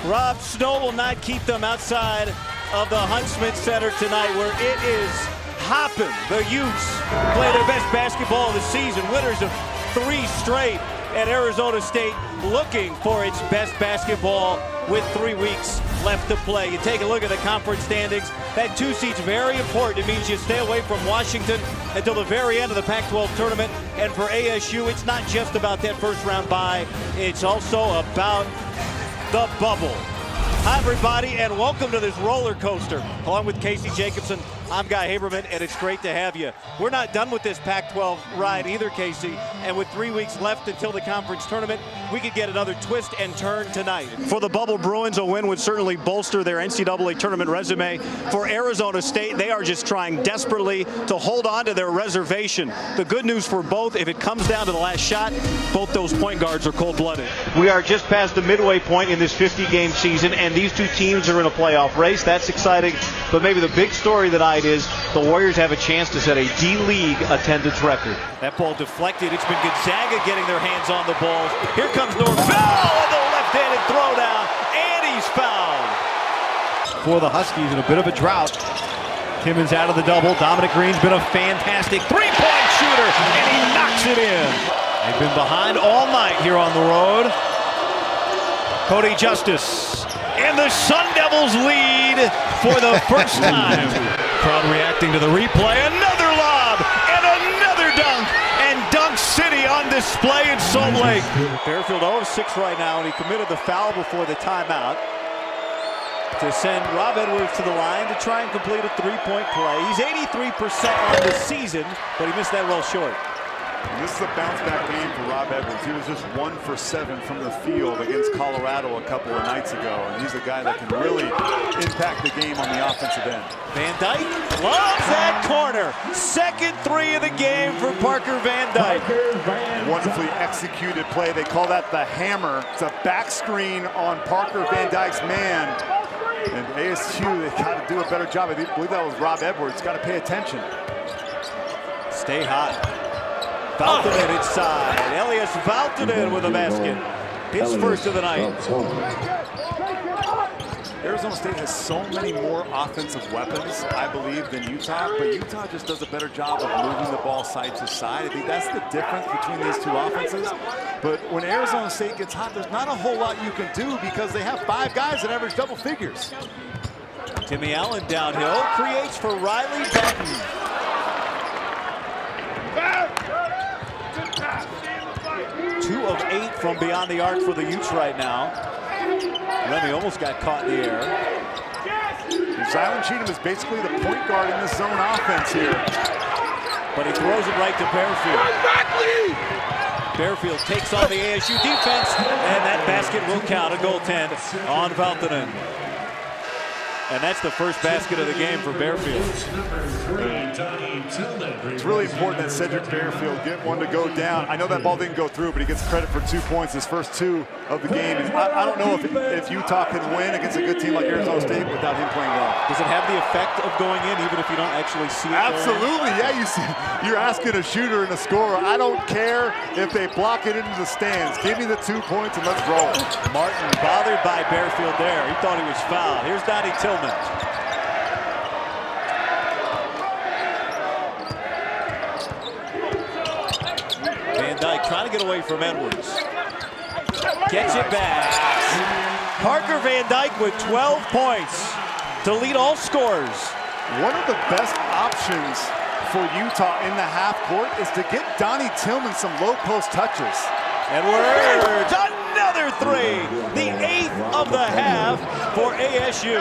Rob, snow will not keep them outside of the Huntsman Center tonight, where it is hopping. The Utes play their best basketball of the season, winners of 3 straight, at Arizona State looking for its best basketball with 3 weeks left to play. You take a look at the conference standings. That 2 seed's very important. It means you stay away from Washington until the very end of the Pac-12 tournament. And for ASU, it's not just about that first round bye. It's also about the bubble. Hi, everybody, and welcome to this roller coaster. Along with Casey Jacobson, I'm Guy Haberman, and it's great to have you. We're not done with this Pac-12 ride either, Casey, and with 3 weeks left until the conference tournament, we could get another twist and turn tonight. For the Bubble Bruins, a win would certainly bolster their NCAA tournament resume. For Arizona State, they are just trying desperately to hold on to their reservation. The good news for both, if it comes down to the last shot, both those point guards are cold-blooded. We are just past the midway point in this 50-game season, and these two teams are in a playoff race. That's exciting, but maybe the big story tonight is the Warriors have a chance to set a D-League attendance record. That ball deflected. It's been Gonzaga getting their hands on the ball. Here comes Norvell on the left-handed throwdown, and he's fouled. For the Huskies in a bit of a drought. Timmons out of the double. Dominic Green's been a fantastic three-point shooter, and he knocks it in. They've been behind all night here on the road. Cody Justice. And the Sun Devils lead for the first time. Crowd reacting to the replay. Another lob and another dunk. And Dunk City on display in Salt Lake. Fairfield 0-6 right now, and he committed the foul before the timeout to send Rob Edwards to the line to try and complete a three-point play. He's 83% on the season, but he missed that well short. And this is a bounce-back game for Rob Edwards. He was just 1 for 7 from the field against Colorado a couple of nights ago, and he's a guy that can really impact the game on the offensive end. Van Dyke loves that corner. Second 3 of the game for Parker Van Dyke. Wonderfully executed play. They call that the hammer. It's a back screen on Parker Van Dyke's man. And ASU, they got to do a better job. I believe that was Rob Edwards. Got to pay attention. Stay hot. Valtonen inside. Elias Valtonen with a basket. His first of the night. Arizona State has so many more offensive weapons, I believe, than Utah, but Utah just does a better job of moving the ball side to side. I think that's the difference between these two offenses. But when Arizona State gets hot, there's not a whole lot you can do because they have 5 guys that average double figures. Timmy Allen downhill, creates for Riley Benton. 2 of 8 from beyond the arc for the Utes right now. Remy almost got caught in the air. Zylan Cheatham is basically the point guard in this zone offense here. But he throws it right to Bearfield. Bearfield takes on the ASU defense, and that basket will count, a goaltend on Valtonen. And that's the first basket of the game for Bearfield. It's really important that Cedric Bearfield get one to go down. I know that ball didn't go through, but he gets credit for 2 points, his first 2 of the game. And I don't know if Utah can win against a good team like Arizona State without him playing well. Does it have the effect of going in even if you don't actually see it? Absolutely, yeah. You're asking a shooter and a scorer. I don't care if they block it into the stands. Give me the 2 points and let's roll. Martin bothered by Bearfield there. He thought he was fouled. Here's Donnie Tillman. Van Dyke trying to get away from Edwards. Gets it back. Parker Van Dyke with 12 points to lead all scorers. One of the best options for Utah in the half court is to get Donnie Tillman some low post touches. Edwards, another 3. The 8th of the half for ASU.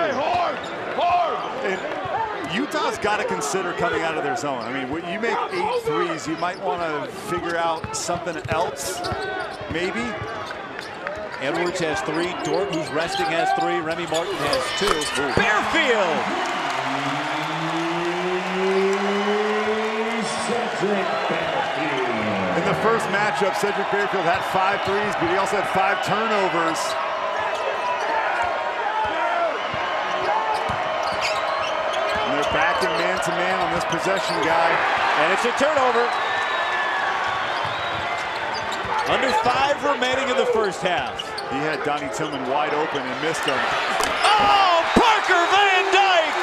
And Utah's got to consider coming out of their zone. I mean, when you make 8 threes, you might want to figure out something else, maybe. Edwards has 3. Dort, who's resting, has 3. Remy Martin has 2. Bearfield! In the first matchup, Cedric Bearfield had 5 threes, but he also had 5 turnovers. And they're back in man-to-man on this possession, Guy. And it's a turnover. Under 5 remaining in the first half. He had Donnie Tillman wide open and missed him. Oh, Parker Van Dyke!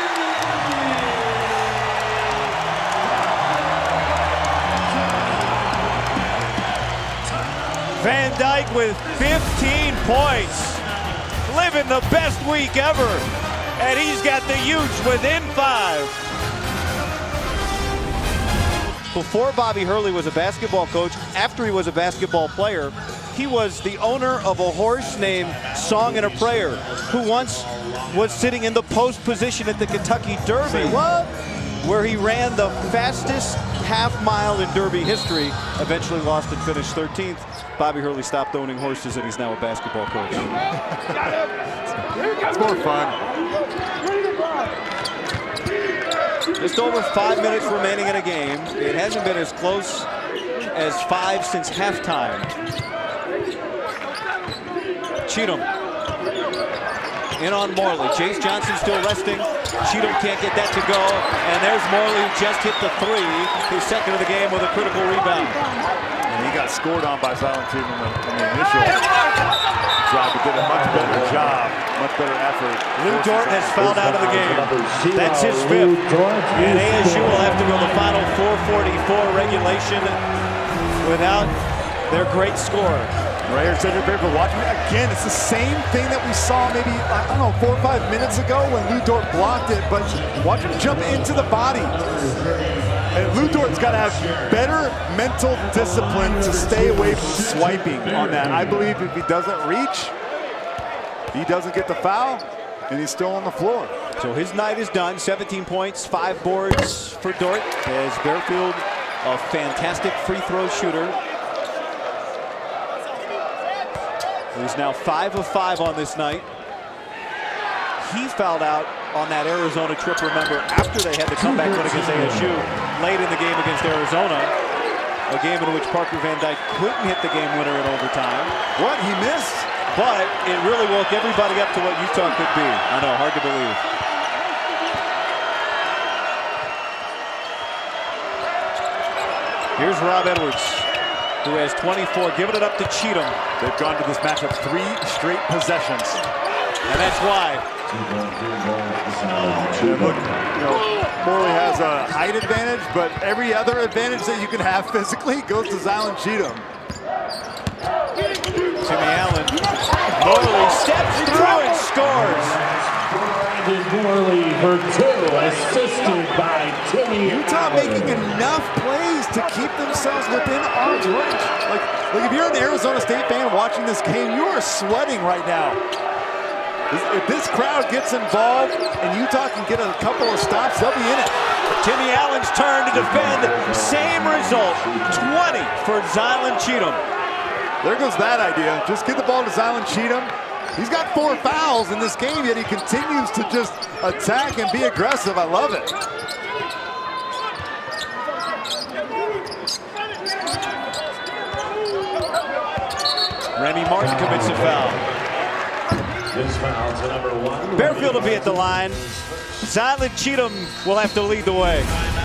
Van Dyke with 15 points. Living the best week ever. And he's got the Utes within 5. Before Bobby Hurley was a basketball coach, after he was a basketball player, he was the owner of a horse named Song and a Prayer, who once was sitting in the post position at the Kentucky Derby, where he ran the fastest half-mile in Derby history, eventually lost and finished 13th. Bobby Hurley stopped owning horses, and he's now a basketball coach. It's more fun. Just over 5 minutes remaining in a game. It hasn't been as close as 5 since halftime. Cheatham in on Morley. Chase Johnson still resting. Cheatham can't get that to go. And there's Morley, just hit the 3. His second of the game with a critical rebound. And he got scored on by Zion Cheatham in the initial drive, but did a much better job, much better effort. Lou Dort has fouled out of the game. That's his 5th. And ASU will have to go the final 4:44 regulation without their great scorer. Right here, Cedric Baker watching it again. It's the same thing that we saw maybe, I don't know, 4 or 5 minutes ago when Lou Dort blocked it, but watch him jump into the body. And Lou Dort's got to have better mental discipline to stay away from swiping on that. I believe if he doesn't reach, he doesn't get the foul, and he's still on the floor. So his night is done. 17 points, 5 boards for Dort. As Bearfield, a fantastic free throw shooter, who's now 5 of 5 on this night. He fouled out on that Arizona trip, remember, after they had the comeback win against ASU late in the game against Arizona. A game in which Parker Van Dyke couldn't hit the game winner in overtime. What, he missed? But it really woke everybody up to what Utah could be. I know, hard to believe. Here's Rob Edwards, who has 24, giving it up to Cheatham. They've gone to this matchup 3 straight possessions. And that's why. Look, Morley has a height advantage, but every other advantage that you can have physically goes to Zylan Cheatham. Timmy Allen. Morley steps through and scores. Morley for 2, assisted by Timmy Utah making enough plays to keep themselves within arm's reach. Like if you're an Arizona State fan watching this game, you are sweating right now. If this crowd gets involved and Utah can get a couple of stops, they'll be in it. Timmy Allen's turn to defend. Same result, 20 for Zylan Cheatham. There goes that idea. Just get the ball to Zylan Cheatham. He's got 4 fouls in this game, yet he continues to just attack and be aggressive. I love it. Remy Martin commits a foul. This foul to number 1. Bearfield will be at the line. Zylan Cheatham will have to lead the way.